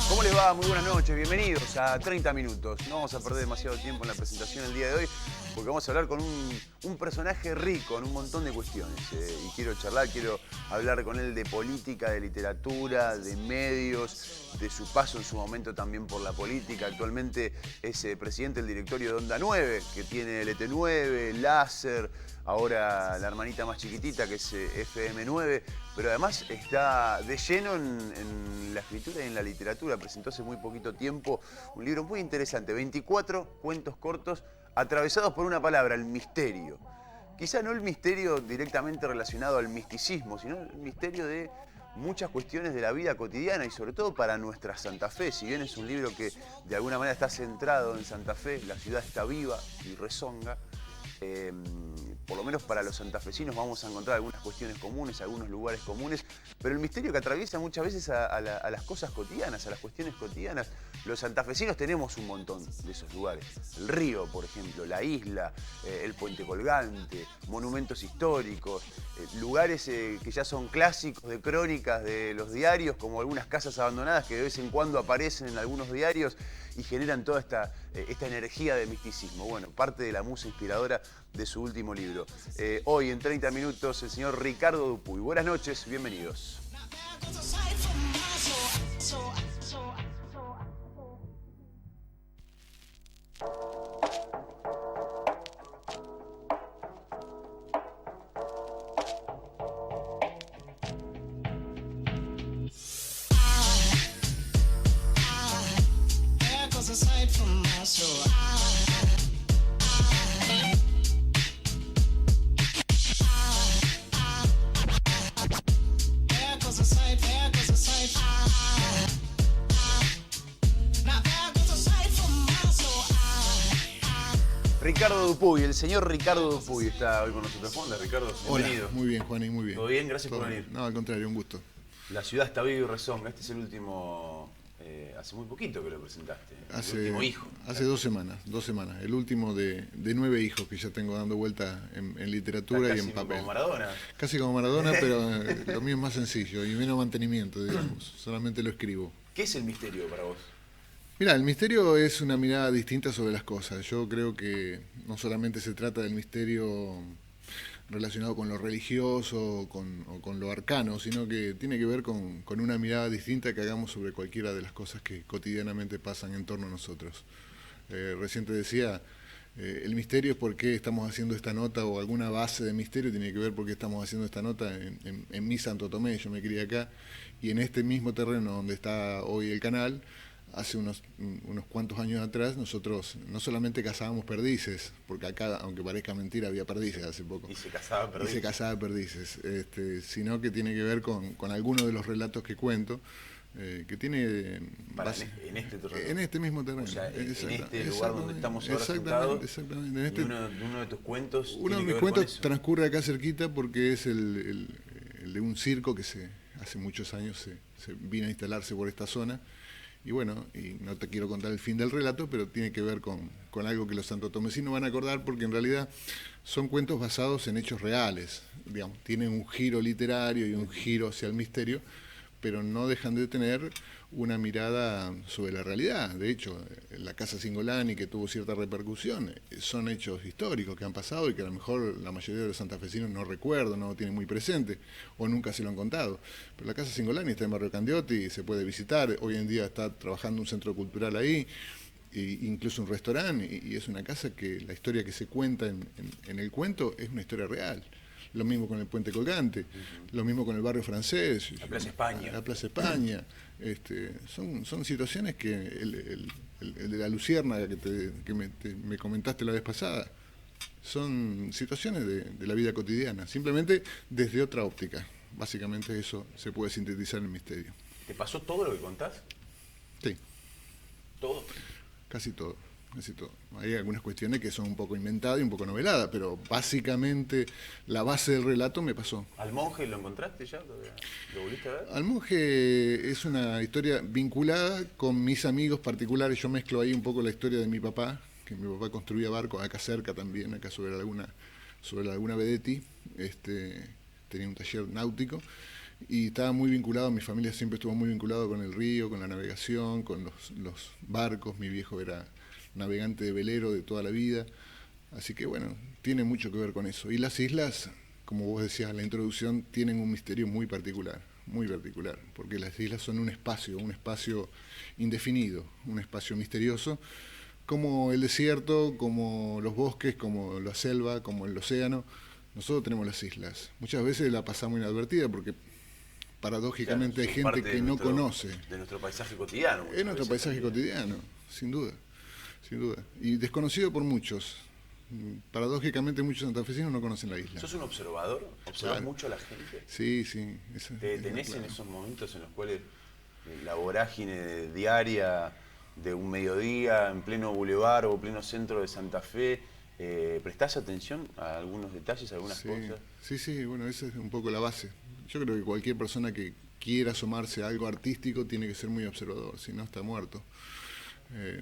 ¿Cómo les va? Muy buenas noches, bienvenidos a 30 minutos. No vamos a perder demasiado tiempo en la presentación el día de hoy porque vamos a hablar con un personaje rico en un montón de cuestiones. Y quiero hablar con él de política, de literatura, de medios, de su paso en su momento también por la política. Actualmente es presidente del directorio de Onda 9, que tiene LT9, Láser, ahora la hermanita más chiquitita que es FM9, pero además está de lleno en la escritura y en la literatura. Presentó hace muy poquito tiempo un libro muy interesante, 24 cuentos cortos atravesados por una palabra, el misterio. Quizá no el misterio directamente relacionado al misticismo, sino el misterio de muchas cuestiones de la vida cotidiana y sobre todo para nuestra Santa Fe. Si bien es un libro que de alguna manera está centrado en Santa Fe, la ciudad está viva y rezonga, por lo menos para los santafesinos vamos a encontrar algunas cuestiones comunes, algunos lugares comunes, pero el misterio que atraviesa muchas veces a las cosas cotidianas, a las cuestiones cotidianas. Los santafesinos tenemos un montón de esos lugares. El río, por ejemplo, la isla, el puente colgante, monumentos históricos, lugares que ya son clásicos de crónicas de los diarios, como algunas casas abandonadas que de vez en cuando aparecen en algunos diarios y generan toda esta energía de misticismo. Bueno, parte de la musa inspiradora de su último libro. Hoy en 30 minutos el señor Ricardo Dupuy. Buenas noches, bienvenidos. Ricardo Dupuy, el señor Ricardo Dupuy está hoy con nosotros. ¿Cómo andas, Ricardo? Bienvenido. Hola, muy bien, Juan, y muy bien. ¿Todo bien? Gracias por venir. No, al contrario, un gusto. La ciudad está viva y rezonga. Este es el último, hace muy poquito que lo presentaste. El último hijo. Hace 2 semanas. El último de 9 hijos que ya tengo dando vuelta en literatura y en papel. Como Maradona. Casi como Maradona, pero lo mío es más sencillo y menos mantenimiento, digamos. Solamente lo escribo. ¿Qué es el misterio para vos? Mira, el misterio es una mirada distinta sobre las cosas. Yo creo que no solamente se trata del misterio relacionado con lo religioso o con lo arcano, sino que tiene que ver con una mirada distinta que hagamos sobre cualquiera de las cosas que cotidianamente pasan en torno a nosotros. Recién te decía, el misterio es por qué estamos haciendo esta nota, o alguna base de misterio tiene que ver por qué estamos haciendo esta nota en mi Santo Tomé. Yo me crié acá, y en este mismo terreno donde está hoy el canal, hace unos cuantos años atrás, nosotros no solamente cazábamos perdices, porque acá, aunque parezca mentira, había perdices hace poco. Y se cazaba perdices. Sino que tiene que ver con algunos de los relatos que cuento, que tiene base en este terreno. En este mismo terreno. O sea, en este lugar donde estamos ahora sentados. Exactamente. Uno de tus cuentos. Uno de mis cuentos transcurre acá cerquita porque es el de un circo que hace muchos años se vino a instalarse por esta zona. Y bueno, y no te quiero contar el fin del relato, pero tiene que ver con algo que los santotomecinos van a acordar, porque en realidad son cuentos basados en hechos reales. Digamos, tienen un giro literario y un giro hacia el misterio, pero no dejan de tener una mirada sobre la realidad. De hecho, la Casa Cingolani, que tuvo cierta repercusión, son hechos históricos que han pasado y que a lo mejor la mayoría de los santafesinos no recuerdan, no lo tienen muy presente o nunca se lo han contado. Pero la Casa Cingolani está en Barrio Candioti, se puede visitar. Hoy en día está trabajando un centro cultural ahí, e incluso un restaurante, y es una casa que la historia que se cuenta en el cuento es una historia real. Lo mismo con el puente colgante, lo mismo con el barrio francés, la Plaza España. La Plaza España. Son situaciones que el de la luciérnaga que me comentaste la vez pasada, son situaciones de la vida cotidiana, simplemente desde otra óptica. Básicamente eso se puede sintetizar en el misterio. ¿Te pasó todo lo que contás? Sí. ¿Todo? Casi todo. casi todo. Hay algunas cuestiones que son un poco inventadas y un poco noveladas, pero básicamente la base del relato me pasó. ¿Al monje lo encontraste ya? ¿Lo volviste a ver? Al monje es una historia vinculada con mis amigos particulares. Yo mezclo ahí un poco la historia de mi papá, que mi papá construía barcos acá cerca también, acá sobre la Laguna Vedetti. Tenía un taller náutico y estaba muy vinculado, mi familia siempre estuvo muy vinculado con el río, con la navegación, con los barcos. Mi viejo era navegante de velero de toda la vida, así que bueno, tiene mucho que ver con eso. Y las islas, como vos decías en la introducción, tienen un misterio muy particular, porque las islas son un espacio indefinido, un espacio misterioso, como el desierto, como los bosques, como la selva, como el océano. Nosotros tenemos las islas. Muchas veces la pasamos inadvertida porque paradójicamente hay gente que no conoce. De nuestro paisaje cotidiano. Es nuestro paisaje cotidiano, sin duda. Y desconocido por muchos. Paradójicamente muchos santafesinos no conocen la isla. ¿Sos un observador? ¿Observas mucho a la gente? Sí. ¿Te detenés en esos momentos en los cuales la vorágine diaria de un mediodía en pleno bulevar o pleno centro de Santa Fe, prestás atención a algunos detalles, a algunas cosas? Sí, bueno, esa es un poco la base. Yo creo que cualquier persona que quiera asomarse a algo artístico tiene que ser muy observador, si no está muerto.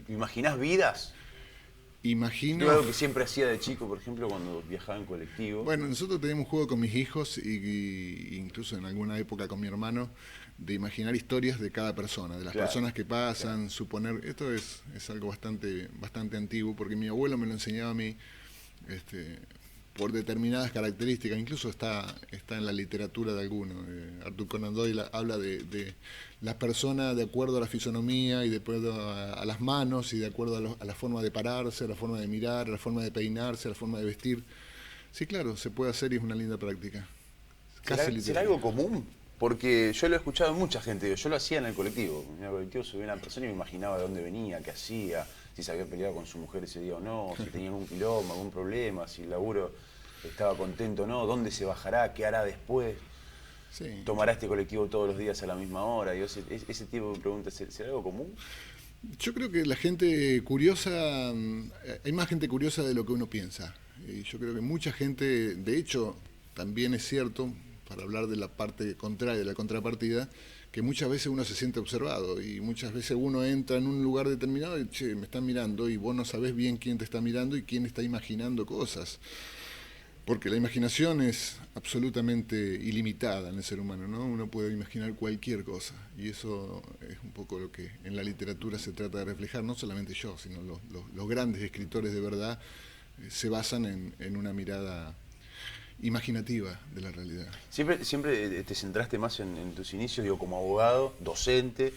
¿Imaginás vidas? Imagino... Yo algo que siempre hacía de chico, por ejemplo, cuando viajaba en colectivo. Bueno, nosotros teníamos un juego con mis hijos y incluso en alguna época con mi hermano, de imaginar historias de cada persona, de las personas que pasan, suponer... Esto es algo bastante antiguo, porque mi abuelo me lo enseñaba a mí por determinadas características, incluso está en la literatura de alguno. Arthur Conan Doyle habla de las personas de acuerdo a la fisonomía y de acuerdo a las manos y de acuerdo a la forma de pararse, a la forma de mirar, a la forma de peinarse, a la forma de vestir. Sí, claro, se puede hacer y es una linda práctica. ¿Será algo común? Porque yo lo he escuchado en mucha gente, yo lo hacía en el colectivo. En el colectivo subía una persona y me imaginaba de dónde venía, qué hacía, si se había peleado con su mujer ese día o no, si tenía algún quilombo, algún problema, si el laburo estaba contento o no, dónde se bajará, qué hará después. Sí. ¿Tomará este colectivo todos los días a la misma hora? Y ese tipo de preguntas, ¿será algo común? Yo creo que la gente curiosa, hay más gente curiosa de lo que uno piensa. Y yo creo que mucha gente, de hecho, también es cierto, para hablar de la parte contraria, de la contrapartida, que muchas veces uno se siente observado y muchas veces uno entra en un lugar determinado y, che, me están mirando y vos no sabés bien quién te está mirando y quién está imaginando cosas. Porque la imaginación es absolutamente ilimitada en el ser humano, ¿no? Uno puede imaginar cualquier cosa y eso es un poco lo que en la literatura se trata de reflejar, no solamente yo, sino los grandes escritores de verdad se basan en una mirada imaginativa de la realidad. Siempre te centraste más en tus inicios, digo, como abogado, docente,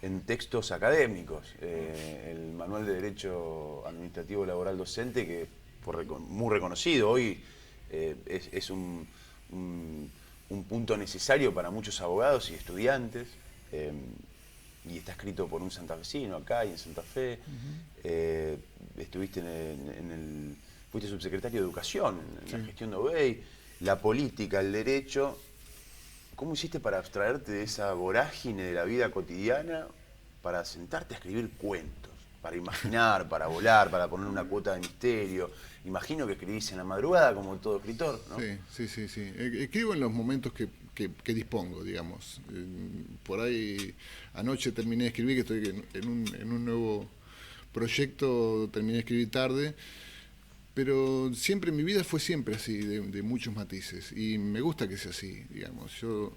en textos académicos. El Manual de Derecho Administrativo Laboral Docente, que muy reconocido hoy, es un punto necesario para muchos abogados y estudiantes, y está escrito por un santafesino acá y en Santa Fe. Estuviste fuiste subsecretario de Educación en la gestión de Obey, la política, el derecho. ¿Cómo hiciste para abstraerte de esa vorágine de la vida cotidiana, para sentarte a escribir cuentos, para imaginar, para volar, para poner una cuota de misterio? Imagino que escribís en la madrugada, como todo escritor, ¿no? Sí. Escribo en los momentos que dispongo, digamos. Por ahí, anoche terminé de escribir, que estoy en un nuevo proyecto, terminé de escribir tarde, pero siempre, mi vida fue siempre así, de muchos matices, y me gusta que sea así, digamos. Yo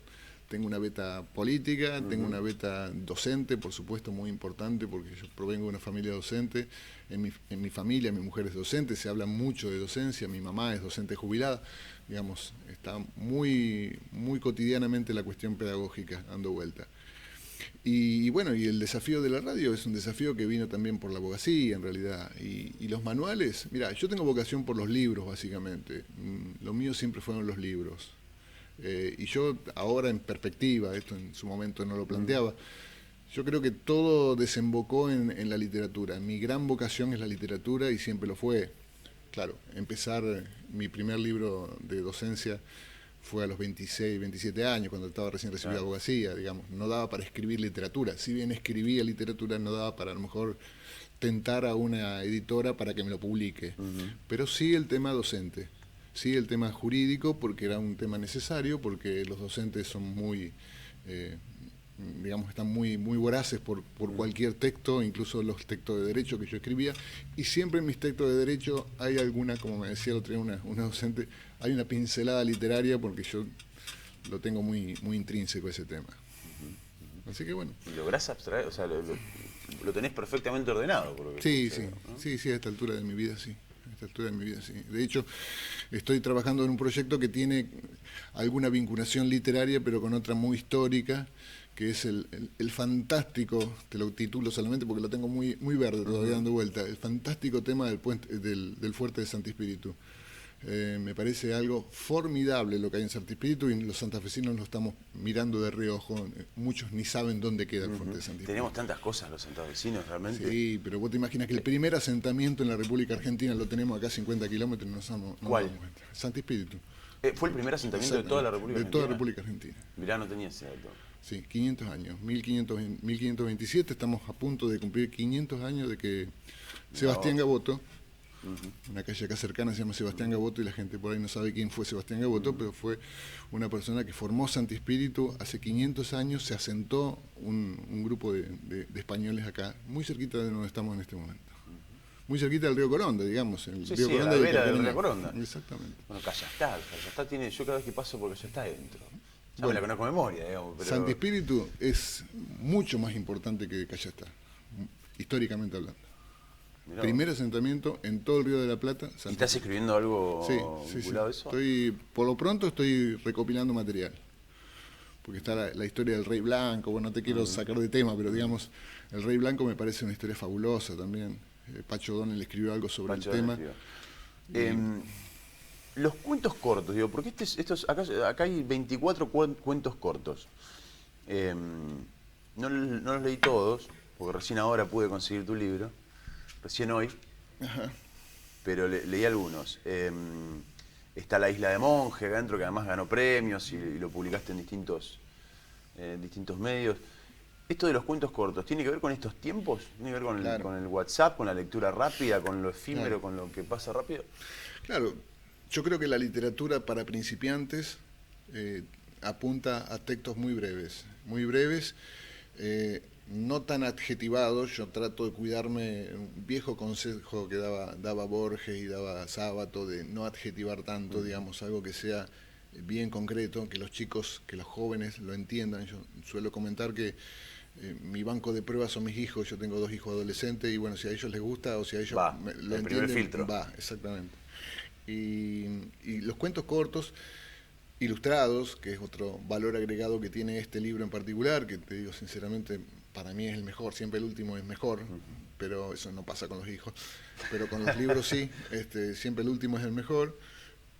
tengo una beta política, tengo una beta docente, por supuesto, muy importante, porque yo provengo de una familia docente. En mi familia, mi mujer es docente, se habla mucho de docencia, mi mamá es docente jubilada, digamos, está muy cotidianamente la cuestión pedagógica dando vuelta. Y bueno, y el desafío de la radio es un desafío que vino también por la abogacía, en realidad. Y los manuales, mira, yo tengo vocación por los libros, básicamente. Lo mío siempre fueron los libros. Y yo ahora en perspectiva, esto en su momento no lo planteaba, yo creo que todo desembocó en la literatura. Mi gran vocación es la literatura y siempre lo fue. Claro, empezar mi primer libro de docencia fue a los 26, 27 años, cuando estaba recién recibido de abogacía, digamos. No daba para escribir literatura. Si bien escribía literatura, no daba para a lo mejor tentar a una editora para que me lo publique. Pero sí el tema docente, sí el tema jurídico, porque era un tema necesario, porque los docentes son muy... digamos, están muy voraces por cualquier texto, incluso los textos de derecho que yo escribía, y siempre en mis textos de derecho hay alguna, como me decía el otro día una docente, hay una pincelada literaria porque yo lo tengo muy intrínseco ese tema. Así que bueno. ¿Y lográs abstraer? O sea, lo tenés perfectamente ordenado. Por lo que Sí, considero, ¿no? sí, a esta altura de mi vida sí. A esta altura de mi vida sí. De hecho, estoy trabajando en un proyecto que tiene alguna vinculación literaria, pero con otra muy histórica, que es el fantástico, te lo titulo solamente porque lo tengo muy verde todavía dando vuelta, el fantástico tema del fuerte de Santi Spíritu. Me parece algo formidable lo que hay en Santi Spíritu, y los santafesinos lo estamos mirando de reojo. Muchos ni saben dónde queda el fuerte de Santi Spíritu. Tenemos tantas cosas los santafesinos realmente. Sí, pero vos te imaginas que el primer asentamiento en la República Argentina lo tenemos acá a 50 kilómetros, no ¿Cuál? Santi Spíritu. ¿Fue el primer asentamiento de toda la República Argentina? De toda la República Argentina. Mirá, no tenía ese dato. Sí, 500 años, 1527, estamos a punto de cumplir 500 años de que Sebastián Gaboto, una calle acá cercana se llama Sebastián Gaboto, y la gente por ahí no sabe quién fue Sebastián Gaboto, pero fue una persona que formó Santi Spíritu hace 500 años, se asentó un grupo de españoles acá, muy cerquita de donde estamos en este momento. Muy cerquita del río Coronda, digamos. El río Coronda, a la vera del río Coronda. Exactamente. Bueno, Callastá tiene, yo cada vez que paso por Callastá dentro. Ya Bueno, me la conozco de memoria, digamos. Pero... Santi Spíritu es mucho más importante que Callastá, históricamente hablando. Mirá, Primer asentamiento en todo el Río de la Plata. ¿y estás escribiendo algo vinculado a eso? Por lo pronto estoy recopilando material. Porque está la historia del Rey Blanco. Bueno, no te quiero sacar de tema, pero digamos, el Rey Blanco me parece una historia fabulosa también. Pacho O'Donnell escribió algo sobre el tema. Los cuentos cortos, digo, porque acá hay 24 cuentos cortos. No los leí todos, porque recién ahora pude conseguir tu libro, recién hoy, pero leí algunos. Está La Isla de Monje, acá adentro, que además ganó premios y lo publicaste en distintos medios. Esto de los cuentos cortos, ¿tiene que ver con estos tiempos? ¿Tiene que ver con el WhatsApp, con la lectura rápida, con lo efímero, con lo que pasa rápido? Claro, yo creo que la literatura para principiantes apunta a textos muy breves, no tan adjetivados. Yo trato de cuidarme, un viejo consejo que daba Borges y daba Sábato, de no adjetivar tanto, digamos, algo que sea bien concreto, que los chicos, que los jóvenes lo entiendan. Yo suelo comentar que mi banco de pruebas son mis hijos, yo tengo 2 hijos adolescentes, y bueno, si a ellos les gusta o si a ellos lo entienden, filtro. Va, exactamente. Y los cuentos cortos, ilustrados, que es otro valor agregado que tiene este libro en particular, que te digo sinceramente, para mí es el mejor, siempre el último es mejor, pero eso no pasa con los hijos, pero con los libros sí, siempre el último es el mejor,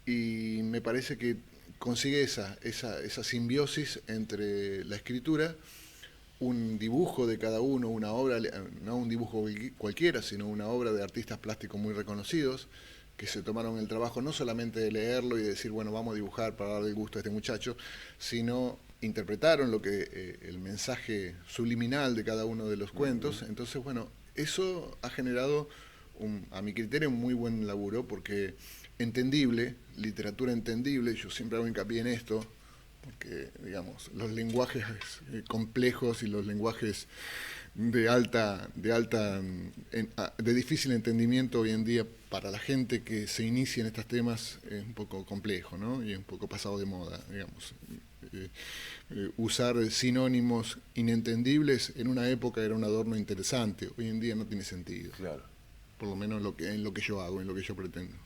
y me parece que consigue esa simbiosis entre la escritura, un dibujo de cada uno, una obra, no un dibujo cualquiera, sino una obra de artistas plásticos muy reconocidos, que se tomaron el trabajo no solamente de leerlo y de decir, bueno, vamos a dibujar para darle el gusto a este muchacho, sino interpretaron el mensaje subliminal de cada uno de los cuentos. Entonces, bueno, eso ha generado, a mi criterio, un muy buen laburo, porque entendible, literatura entendible, yo siempre hago hincapié en esto, porque, digamos, los lenguajes complejos y los lenguajes de difícil entendimiento hoy en día para la gente que se inicia en estos temas es un poco complejo, ¿no? Y es un poco pasado de moda, digamos. Usar sinónimos inentendibles en una época era un adorno interesante, hoy en día no tiene sentido. Claro. Por lo menos en lo que yo hago, en lo que yo pretendo.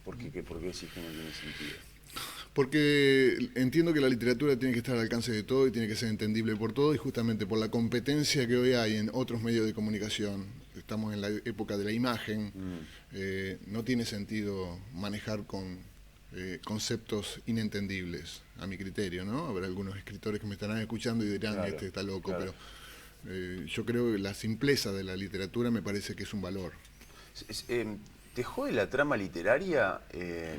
¿Por qué decís que no tiene sentido? Porque entiendo que la literatura tiene que estar al alcance de todo y tiene que ser entendible por todo, y justamente por la competencia que hoy hay en otros medios de comunicación, estamos en la época de la imagen, no tiene sentido manejar con conceptos inentendibles, a mi criterio, ¿no? Habrá algunos escritores que me estarán escuchando y dirán, claro, este está loco, claro, pero yo creo que la simpleza de la literatura me parece que es un valor. ¿Te jode la trama literaria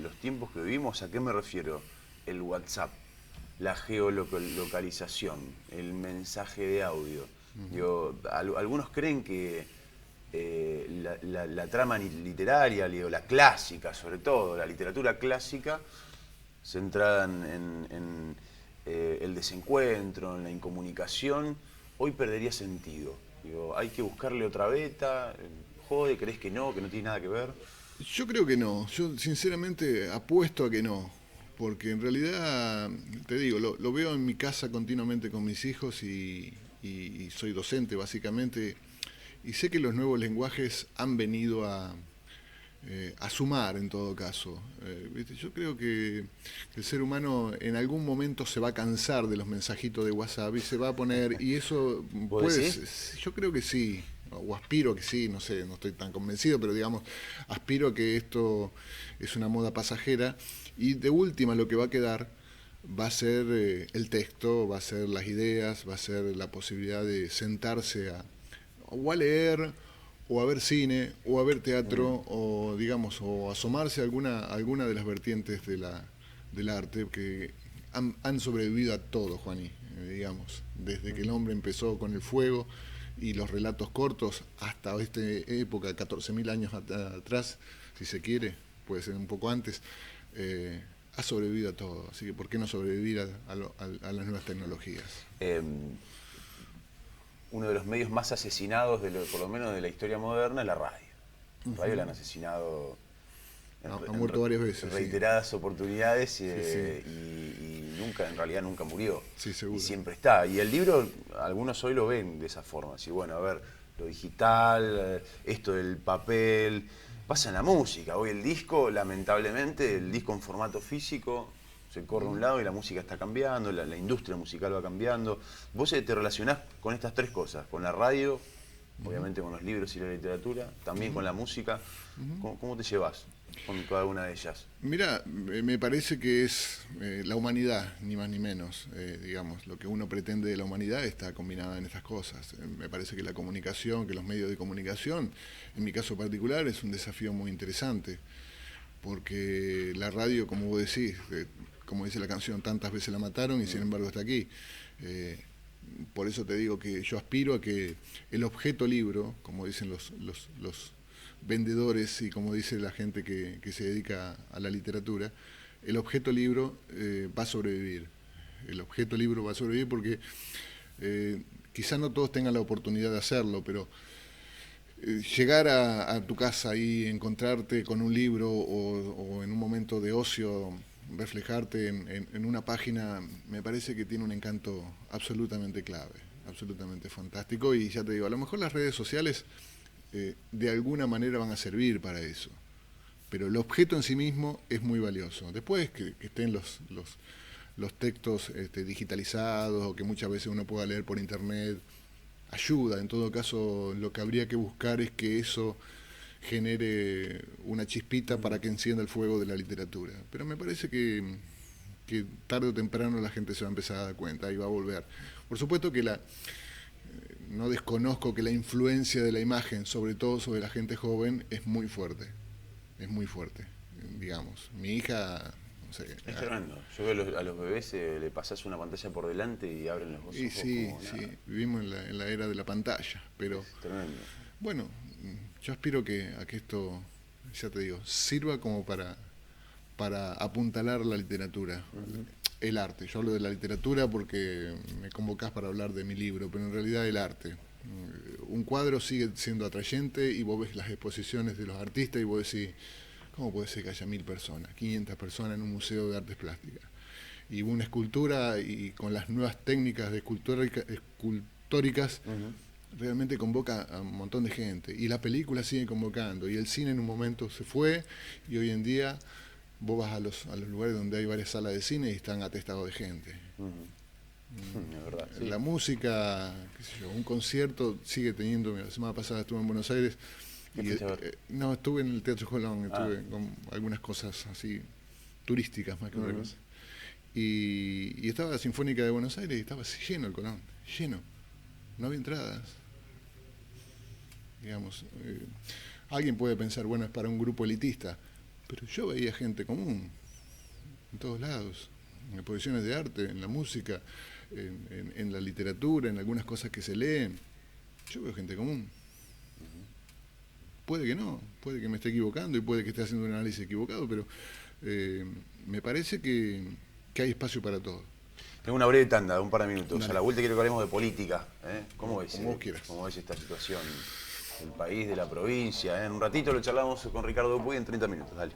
los tiempos que vivimos? ¿A qué me refiero? el WhatsApp, la geolocalización, el mensaje de audio. Digo, algunos creen que la trama literaria, digo, la clásica sobre todo, la literatura clásica, centrada en el desencuentro, en la incomunicación, hoy perdería sentido. Digo, hay que buscarle otra beta, jode, ¿crees que no tiene nada que ver? Yo creo que no, yo sinceramente apuesto a que no, porque en realidad, te digo, lo veo en mi casa continuamente con mis hijos y soy docente básicamente, y sé que los nuevos lenguajes han venido a sumar en todo caso. ¿Viste? Yo creo que el ser humano en algún momento se va a cansar de los mensajitos de WhatsApp y se va a poner, y eso ¿Vos decís? yo creo que sí, o aspiro a que sí, no sé, no estoy tan convencido, pero digamos, aspiro a que esto es una moda pasajera y de última lo que va a quedar va a ser el texto, va a ser las ideas, va a ser la posibilidad de sentarse o a leer o a ver cine, o a ver teatro, o digamos, o asomarse a alguna de las vertientes del arte que han sobrevivido a todo, Juaní, digamos, desde que el hombre empezó con el fuego y los relatos cortos hasta esta época, 14.000 años atrás, si se quiere, puede ser un poco antes, ha sobrevivido a todo. Así que, ¿por qué no sobrevivir a las nuevas tecnologías? Uno de los medios más asesinados, por lo menos de la historia moderna, es la radio. La radio la han asesinado Ha muerto varias veces. Reiteradas oportunidades Sí. y nunca, en realidad nunca murió. Sí, seguro. Y siempre está. Y el libro, algunos hoy lo ven de esa forma. Así, bueno, a ver, lo digital, esto del papel. Pasa en la música. Hoy el disco, lamentablemente, el disco en formato físico se corre a un lado y la música está cambiando, la industria musical va cambiando. Vos te relacionás con estas tres cosas, con la radio, obviamente con los libros y la literatura, también con la música. ¿Cómo te llevas con cada una de ellas? Mira, me parece que es la humanidad, ni más ni menos. Digamos, lo que uno pretende de la humanidad está combinada en estas cosas. Me parece que la comunicación, que los medios de comunicación, en mi caso particular, es un desafío muy interesante. Porque la radio, como vos decís, como dice la canción, tantas veces la mataron y sin embargo está aquí. Por eso te digo que yo aspiro a que el objeto libro, como dicen los vendedores y como dice la gente que se dedica a la literatura, el objeto libro va a sobrevivir. El objeto libro va a sobrevivir porque quizá no todos tengan la oportunidad de hacerlo, pero llegar a tu casa y encontrarte con un libro o en un momento de ocio reflejarte en una página, me parece que tiene un encanto absolutamente clave, absolutamente fantástico. Y ya te digo, a lo mejor las redes sociales de alguna manera van a servir para eso, pero el objeto en sí mismo es muy valioso. Después que estén los textos digitalizados o que muchas veces uno pueda leer por internet, ayuda. En todo caso, lo que habría que buscar es que eso genere una chispita para que encienda el fuego de la literatura. Pero me parece que tarde o temprano la gente se va a empezar a dar cuenta y va a volver. Por supuesto que no desconozco que la influencia de la imagen, sobre todo sobre la gente joven, es muy fuerte, digamos. Mi hija... No sé, Es tremendo. Yo veo a los bebés, le pasás una pantalla por delante y abren los ojos. y sí, como sí, nada. vivimos en la era de la pantalla, pero Es tremendo. bueno, yo aspiro a que esto, ya te digo, sirva como para apuntalar la literatura, el arte. Yo hablo de la literatura porque me convocás para hablar de mi libro, pero en realidad el arte. Un cuadro sigue siendo atrayente y vos ves las exposiciones de los artistas y vos decís, ¿cómo puede ser que haya 1000 personas, 500 personas en un museo de artes plásticas? Y una escultura y con las nuevas técnicas de escultóricas realmente convoca a un montón de gente. Y la película sigue convocando. Y el cine en un momento se fue y hoy en día vos vas a los lugares donde hay varias salas de cine y están atestados de gente. Es verdad, sí. La música, qué sé yo, un concierto sigue teniendo. Mira, la semana pasada estuve en Buenos Aires. No, estuve en el Teatro Colón, estuve con algunas cosas así turísticas más que otra cosa. Y estaba la Sinfónica de Buenos Aires y estaba lleno el Colón, lleno. No había entradas. Digamos, alguien puede pensar, bueno, es para un grupo elitista, pero yo veía gente común en todos lados. en exposiciones de arte, en la música, en la literatura, en algunas cosas que se leen. Yo veo gente común. Puede que no, puede que me esté equivocando y puede que esté haciendo un análisis equivocado, pero me parece que hay espacio para todo. Tengo una breve tanda de un par de minutos. Dale. A la vuelta quiero que hablemos de política. ¿Cómo ves? Como vos quieras. ¿Cómo ves esta situación del país, de la provincia? En un ratito lo charlamos con Ricardo Puy en 30 minutos. Dale.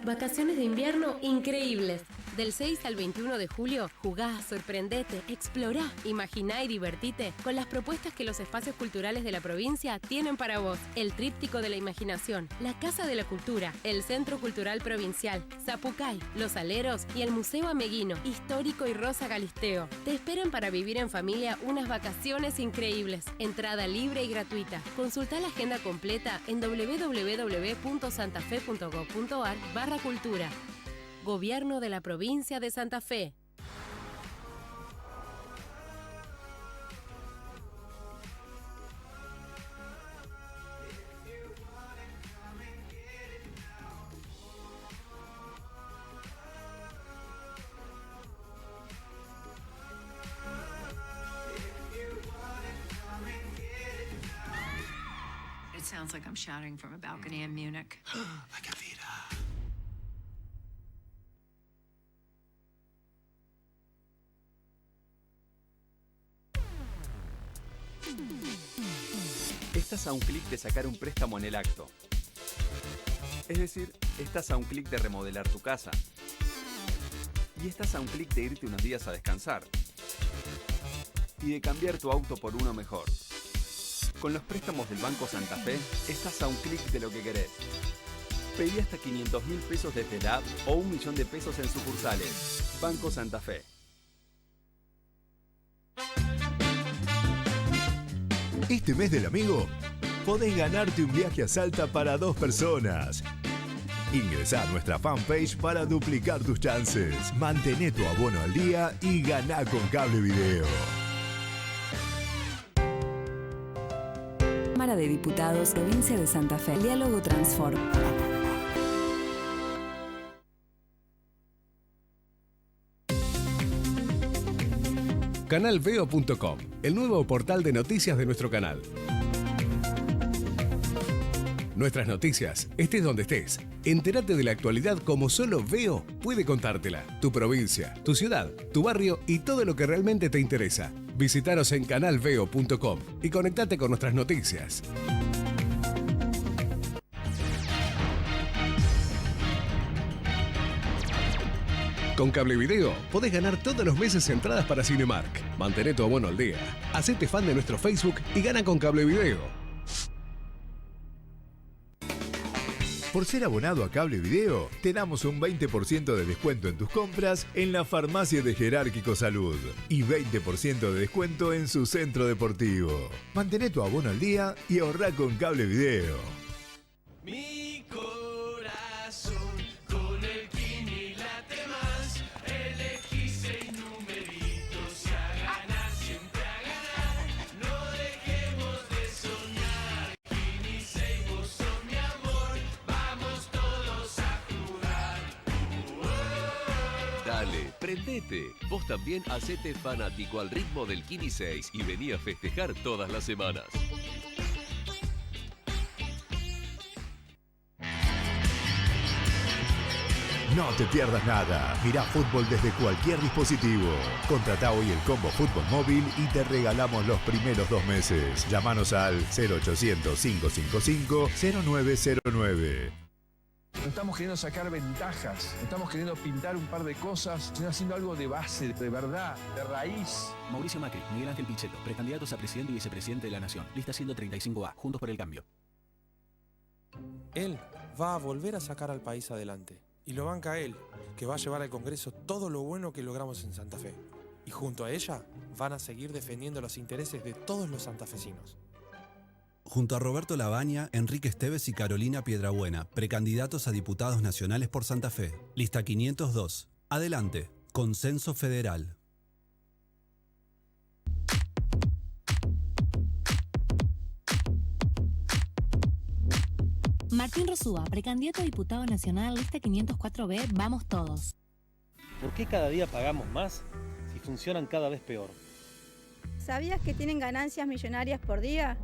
Vacaciones de invierno increíbles. Del 6 al 21 de julio, jugá, sorprendete, explorá, imaginá y divertite con las propuestas que los espacios culturales de la provincia tienen para vos. El Tríptico de la Imaginación, la Casa de la Cultura, el Centro Cultural Provincial, Zapucay, Los Aleros y el Museo Ameguino, Histórico y Rosa Galisteo. Te esperan para vivir en familia unas vacaciones increíbles. Entrada libre y gratuita. Consultá la agenda completa en www.santafe.gov.ar/cultura. Gobierno de la Provincia de Santa Fe. It sounds like I'm shouting from a balcony in Munich. Like a vida. Estás a un clic de sacar un préstamo en el acto. Es decir, estás a un clic de remodelar tu casa. Y estás a un clic de irte unos días a descansar. Y de cambiar tu auto por uno mejor. Con los préstamos del Banco Santa Fe, estás a un clic de lo que querés. Pedí hasta 500.000 pesos desde la app o 1 millón de pesos en sucursales. Banco Santa Fe. Este mes del amigo, podés ganarte un viaje a Salta para 2 personas. Ingresá a nuestra fanpage para duplicar tus chances. Mantené tu abono al día y ganá con Cable Video. Cámara de Diputados, Provincia de Santa Fe. Diálogo Transform. Canalveo.com, el nuevo portal de noticias de nuestro canal. Nuestras noticias, estés donde estés. Entérate de la actualidad como solo Veo puede contártela. Tu provincia, tu ciudad, tu barrio y todo lo que realmente te interesa. Visítanos en canalveo.com y conectate con nuestras noticias. Con Cable Video podés ganar todos los meses entradas para Cinemark. Mantené tu abono al día. Hacete fan de nuestro Facebook y gana con Cable Video. Por ser abonado a Cable Video, te damos un 20% de descuento en tus compras en la farmacia de Jerárquico Salud y 20% de descuento en su centro deportivo. Mantené tu abono al día y ahorrá con Cable Video. Mi corazón con el Kini late más. Elegí 6 numeritos y a ganar, siempre a ganar. No dejemos de soñar. Kini 6, vos sos mi amor. Vamos todos a jugar. Dale, prendete. Vos también hacete fanático al ritmo del Kini 6 y vení a festejar todas las semanas. No te pierdas nada. Mirá fútbol desde cualquier dispositivo. Contratá hoy el combo Fútbol Móvil y te regalamos los primeros 2 meses. Llámanos al 0800-555-0909. No estamos queriendo sacar ventajas, estamos queriendo pintar un par de cosas, sino haciendo algo de base, de verdad, de raíz. Mauricio Macri, Miguel Ángel Pichetto, precandidatos a presidente y vicepresidente de la Nación. Lista 135A, Juntos por el Cambio. Él va a volver a sacar al país adelante. Y lo banca él, que va a llevar al Congreso todo lo bueno que logramos en Santa Fe. Y junto a ella van a seguir defendiendo los intereses de todos los santafesinos. Junto a Roberto Labaña, Enrique Esteves y Carolina Piedrabuena, precandidatos a diputados nacionales por Santa Fe. Lista 502. Adelante. Consenso Federal. Martín Rosúa, precandidato a diputado nacional, lista 504B, Vamos Todos. ¿Por qué cada día pagamos más si funcionan cada vez peor? ¿Sabías que tienen ganancias millonarias por día?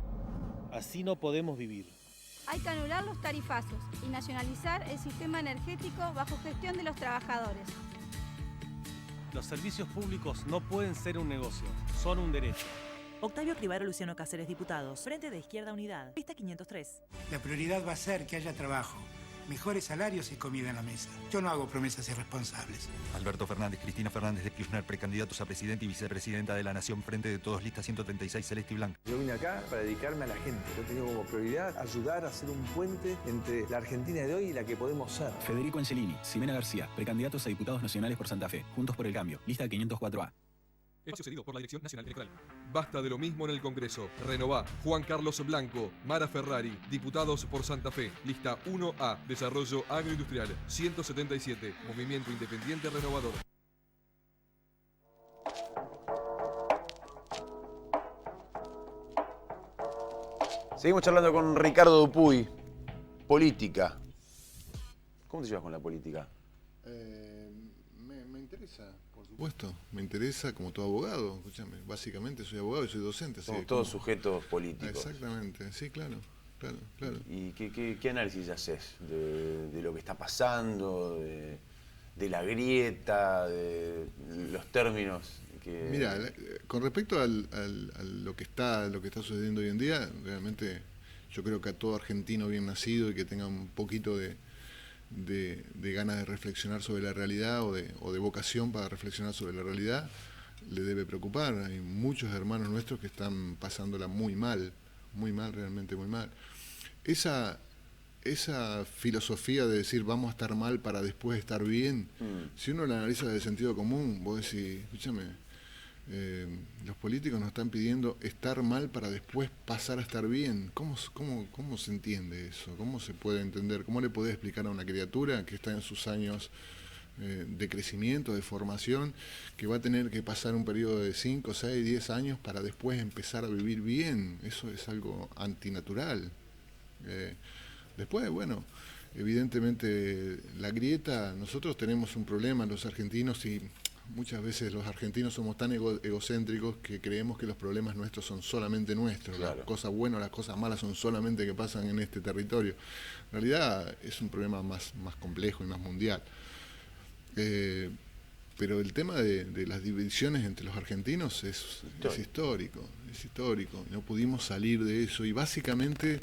Así no podemos vivir. Hay que anular los tarifazos y nacionalizar el sistema energético bajo gestión de los trabajadores. Los servicios públicos no pueden ser un negocio, son un derecho. Octavio Cribaro, Luciano Cáceres, diputados. Frente de Izquierda Unidad. Lista 503. La prioridad va a ser que haya trabajo, mejores salarios y comida en la mesa. Yo no hago promesas irresponsables. Alberto Fernández, Cristina Fernández de Kirchner, precandidatos a presidente y vicepresidenta de la Nación, Frente de Todos, lista 136, celeste y blanca. Yo vine acá para dedicarme a la gente. Yo tengo como prioridad ayudar a hacer un puente entre la Argentina de hoy y la que podemos ser. Federico Angelini, Ximena García, precandidatos a diputados nacionales por Santa Fe. Juntos por el Cambio. Lista 504A. Espacio cedido por la Dirección Nacional Electoral. Basta de lo mismo en el Congreso. Renová. Juan Carlos Blanco, Mara Ferrari, diputados por Santa Fe. Lista 1A. Desarrollo agroindustrial. 177. Movimiento Independiente Renovador. Seguimos charlando con Ricardo Dupuy. Política. ¿Cómo te llevas con la política? Me interesa, por supuesto. Me interesa como todo abogado. Escúchame, básicamente soy abogado y soy docente. Somos todos sujetos políticos. Exactamente, sí, claro. ¿Y qué análisis haces de lo que está pasando, de la grieta, de los términos que... Mira, con respecto a lo que está sucediendo hoy en día, realmente yo creo que a todo argentino bien nacido y que tenga un poquito de ganas de reflexionar sobre la realidad o de vocación para reflexionar sobre la realidad, le debe preocupar. Hay muchos hermanos nuestros que están pasándola muy mal, realmente muy mal. Esa filosofía de decir vamos a estar mal para después estar bien, si uno la analiza desde el sentido común, vos decís, escúchame, los políticos nos están pidiendo estar mal para después pasar a estar bien. ¿Cómo se entiende eso? ¿Cómo se puede entender? ¿Cómo le podés explicar a una criatura que está en sus años de crecimiento, de formación, que va a tener que pasar un periodo de 5, 6, 10 años para después empezar a vivir bien? Eso es algo antinatural. Después, bueno, evidentemente la grieta, nosotros tenemos un problema los argentinos y muchas veces los argentinos somos tan egocéntricos que creemos que los problemas nuestros son solamente nuestros. Claro. Las cosas buenas, las cosas malas son solamente que pasan en este territorio. En realidad es un problema más complejo y más mundial. Pero el tema de las divisiones entre los argentinos es histórico. No pudimos salir de eso y básicamente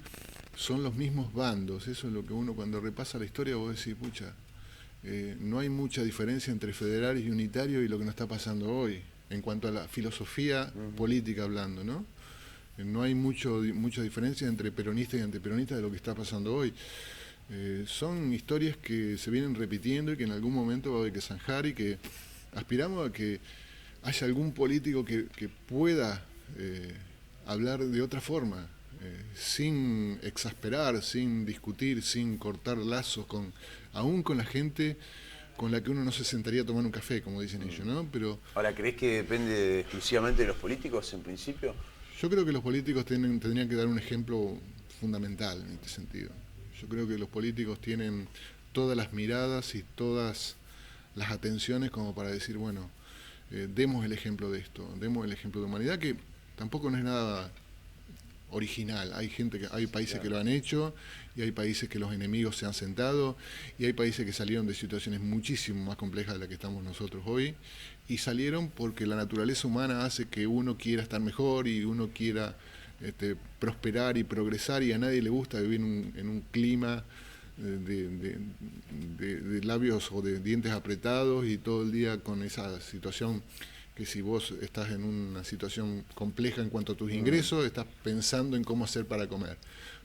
son los mismos bandos. Eso es lo que uno cuando repasa la historia vos decís, pucha, no hay mucha diferencia entre federales y unitarios y lo que nos está pasando hoy, en cuanto a la filosofía política hablando, ¿no? No hay mucha diferencia entre peronistas y antiperonistas de lo que está pasando hoy. Son historias que se vienen repitiendo y que en algún momento va a haber que zanjar y que aspiramos a que haya algún político que pueda hablar de otra forma, sin exasperar, sin discutir, sin cortar lazos aún con la gente con la que uno no se sentaría a tomar un café, como dicen ellos, ¿no? Pero ahora, ¿crees que depende exclusivamente de los políticos en principio? Yo creo que los políticos tendrían que dar un ejemplo fundamental en este sentido. Yo creo que los políticos tienen todas las miradas y todas las atenciones como para decir, bueno, demos el ejemplo de esto, demos el ejemplo de humanidad, que tampoco no es nada original. Hay países que lo han hecho y hay países que los enemigos se han sentado y hay países que salieron de situaciones muchísimo más complejas de las que estamos nosotros hoy y salieron porque la naturaleza humana hace que uno quiera estar mejor y uno quiera prosperar y progresar y a nadie le gusta vivir en un clima de labios o de dientes apretados y todo el día con esa situación que si vos estás en una situación compleja en cuanto a tus ingresos, estás pensando en cómo hacer para comer.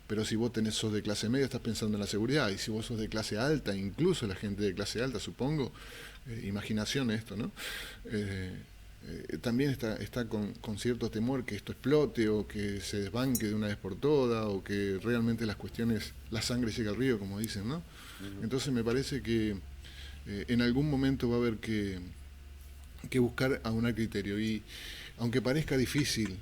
Pero si vos sos de clase media, estás pensando en la seguridad. Y si vos sos de clase alta, incluso la gente de clase alta, supongo, imaginación esto, ¿no? También está con cierto temor que esto explote o que se desbanque de una vez por todas o que realmente las cuestiones, la sangre llega al río, como dicen, ¿no? Entonces me parece que en algún momento va a haber que que buscar aunar criterio. Y aunque parezca difícil,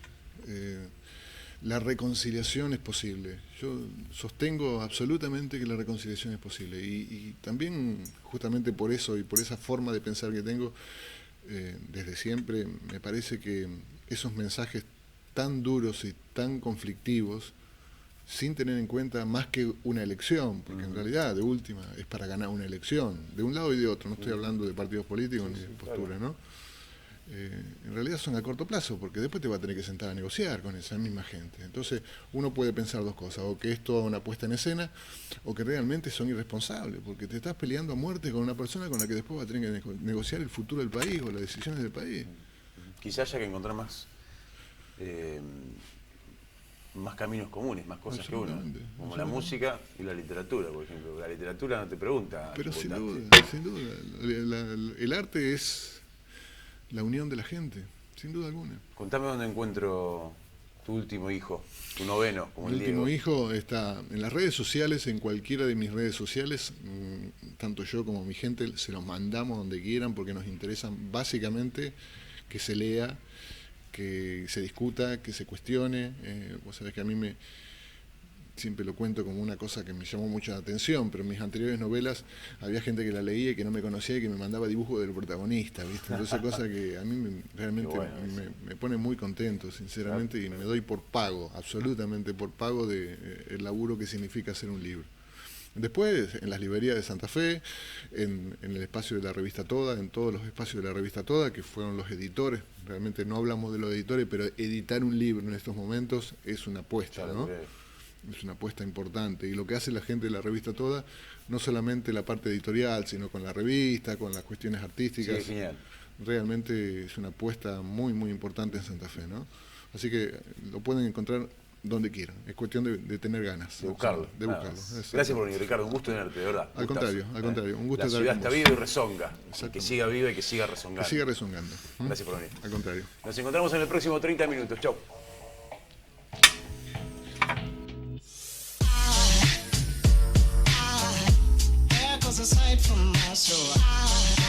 la reconciliación es posible. Yo sostengo absolutamente que la reconciliación es posible. Y también, justamente por eso y por esa forma de pensar que tengo, desde siempre, me parece que esos mensajes tan duros y tan conflictivos, sin tener en cuenta más que una elección, porque en realidad, de última, es para ganar una elección, de un lado y de otro, no estoy hablando de partidos políticos ni de posturas, ¿no? En realidad son a corto plazo, porque después te va a tener que sentar a negociar con esa misma gente. Entonces, uno puede pensar dos cosas, o que es toda una puesta en escena, o que realmente son irresponsables, porque te estás peleando a muerte con una persona con la que después va a tener que negociar el futuro del país o las decisiones del país. Quizás haya que encontrar más caminos comunes, más cosas que uno, como la música y la literatura, por ejemplo. La literatura no te pregunta. Pero sin duda, el arte es la unión de la gente, sin duda alguna. Contame dónde encuentro tu último hijo, tu noveno, como el último Diego. hijo está en las redes sociales, en cualquiera de mis redes sociales, tanto yo como mi gente se los mandamos donde quieran, porque nos interesa básicamente que se lea, que se discuta, que se cuestione. Vos sabés que a mí siempre lo cuento como una cosa que me llamó mucho la atención, pero en mis anteriores novelas había gente que la leía y que no me conocía y que me mandaba dibujos del protagonista, ¿viste? Entonces, cosa que a mí realmente me pone muy contento, sinceramente, y me doy por pago, absolutamente por pago de el laburo que significa hacer un libro. Después, en las librerías de Santa Fe, en el espacio de la revista Toda, en todos los espacios de la revista Toda, que fueron los editores. Realmente no hablamos de los editores, pero editar un libro en estos momentos es una apuesta, ¿no? Es una apuesta importante. Y lo que hace la gente de la revista Toda, no solamente la parte editorial, sino con la revista, con las cuestiones artísticas. Sí, genial. Realmente es una apuesta muy, muy importante en Santa Fe, ¿no? Así que lo pueden encontrar donde quieran, es cuestión de tener ganas. De buscarlo. Gracias por venir, Ricardo, un gusto tenerte, de verdad. Al contrario, un gusto. La ciudad está viva y rezonga. Que siga viva y que siga rezongando. Que siga rezongando. Gracias por venir. Al contrario. Nos encontramos en el próximo 30 minutos. Chau. There goes a sight from my soul.